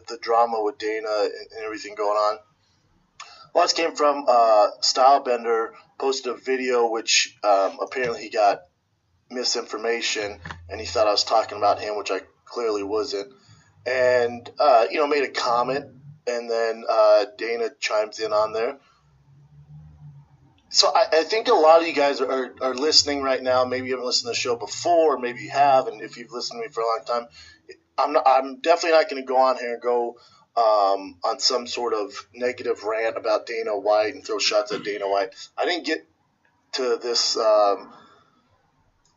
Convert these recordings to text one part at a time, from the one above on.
the drama with Dana and everything going on. Well, this came from Stylebender posted a video which apparently he got misinformation and he thought I was talking about him, which I clearly wasn't. And made a comment, and then Dana chimes in on there. So I think a lot of you guys are listening right now. Maybe you haven't listened to the show before, or maybe you have, and if you've listened to me for a long time, I'm definitely not going to go on here and go on some sort of negative rant about Dana White and throw shots at Dana White. I didn't get to this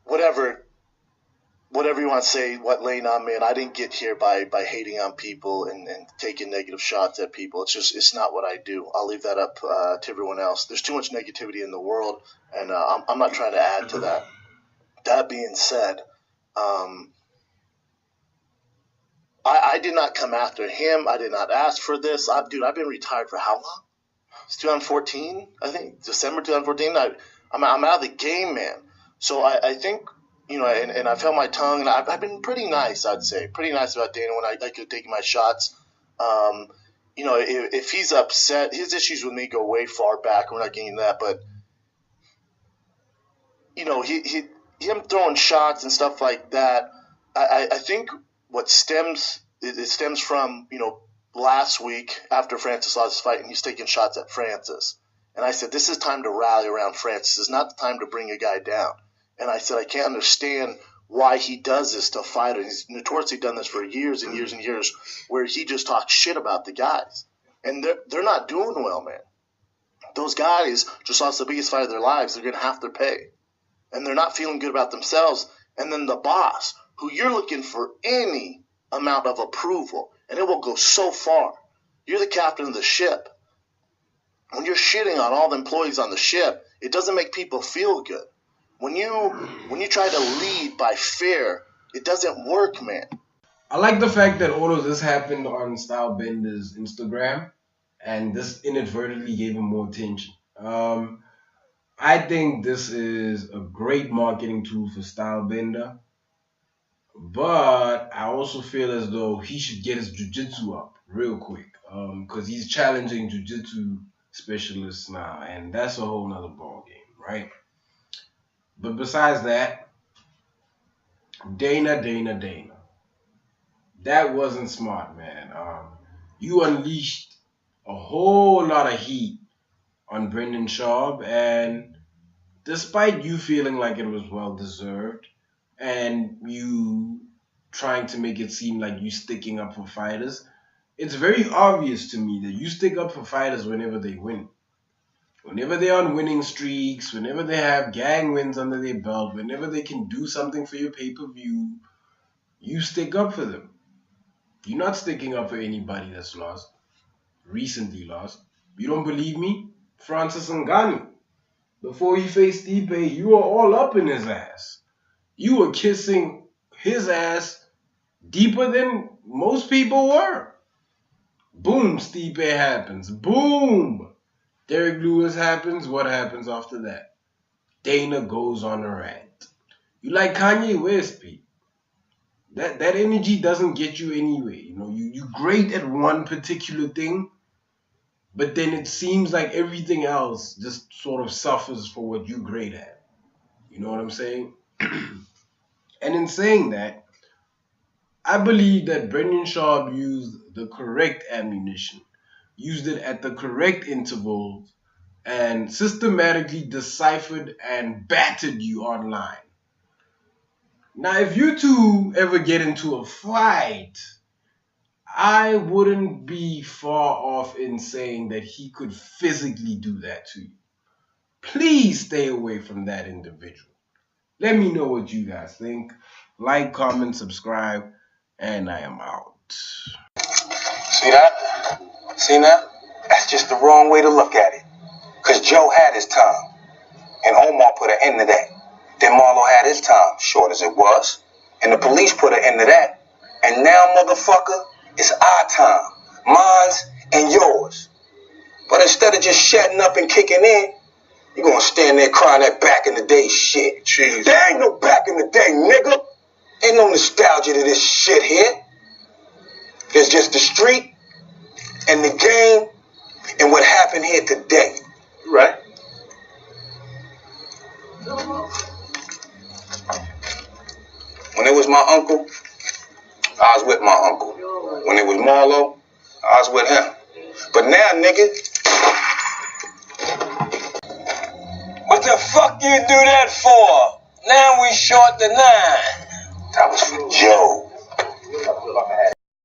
whatever you want to say, what lane I'm in. I didn't get here by hating on people and taking negative shots at people. It's not what I do. I'll leave that up to everyone else. There's too much negativity in the world, and I'm not trying to add to that. That being said, I did not come after him. I did not ask for this. I've been retired for how long? It's 2014, I think, December 2014. I'm out of the game, man. So I think, and I've held my tongue, and I've been pretty nice, I'd say. Pretty nice about Dana when I could take my shots. If he's upset, his issues with me go way far back. We're not getting that, but, him throwing shots and stuff like that, I think what stems from, last week after Francis lost his fight, and he's taking shots at Francis. And I said, this is time to rally around Francis. It's not the time to bring a guy down. And I said, I can't understand why he does this to fighters. He's notoriously done this for years and years and years, where he just talks shit about the guys. And they're not doing well, man. Those guys just lost the biggest fight of their lives. They're going to have to pay. And they're not feeling good about themselves. And then the boss, who you're looking for any amount of approval, and it will go so far. You're the captain of the ship. When you're shitting on all the employees on the ship, it doesn't make people feel good. When you try to lead by fear, it doesn't work, man. I like the fact that all of this happened on Stylebender's Instagram, and this inadvertently gave him more attention. I think this is a great marketing tool for Stylebender, but I also feel as though he should get his jiu-jitsu up real quick, because he's challenging jiu-jitsu specialists now, and that's a whole nother ball game, right? But besides that, Dana. That wasn't smart, man. You unleashed a whole lot of heat on Brendan Schaub, and despite you feeling like it was well-deserved, and you trying to make it seem like you sticking up for fighters, it's very obvious to me that you stick up for fighters whenever they win. Whenever they're on winning streaks, whenever they have gang wins under their belt, whenever they can do something for your pay-per-view, you stick up for them. You're not sticking up for anybody that's lost, recently lost. You don't believe me? Francis Ngannou. Before he faced Stipe, you were all up in his ass. You were kissing his ass deeper than most people were. Boom, Stipe happens. Boom! Derek Lewis happens. What happens after that? Dana goes on a rant. You like Kanye West, Pete. That energy doesn't get you anywhere. You're great at one particular thing, but then it seems like everything else just sort of suffers for what you're great at. You know what I'm saying? And in saying that, I believe that Brendan Schaub used the correct ammunition, used it at the correct intervals, and systematically deciphered and battered you online. Now, if you two ever get into a fight, I wouldn't be far off in saying that he could physically do that to you. Please stay away from that individual. Let me know what you guys think. Like, comment, subscribe, and I am out. See that? See that? That's just the wrong way to look at it. Because Joe had his time, and Omar put an end to that. Then Marlo had his time, short as it was, and the police put an end to that. And now, motherfucker, it's our time, mine's and yours. But instead of just shutting up and kicking in, you're going to stand there crying that back in the day shit. Jeez. There ain't no back in the day, nigga. Ain't no nostalgia to this shit here. There's just the street and the game and what happened here today. Right. When it was my uncle, I was with my uncle. When it was Marlo, I was with him. But now, nigga, what the fuck you do that for? Now we short the 9. That was for Joe.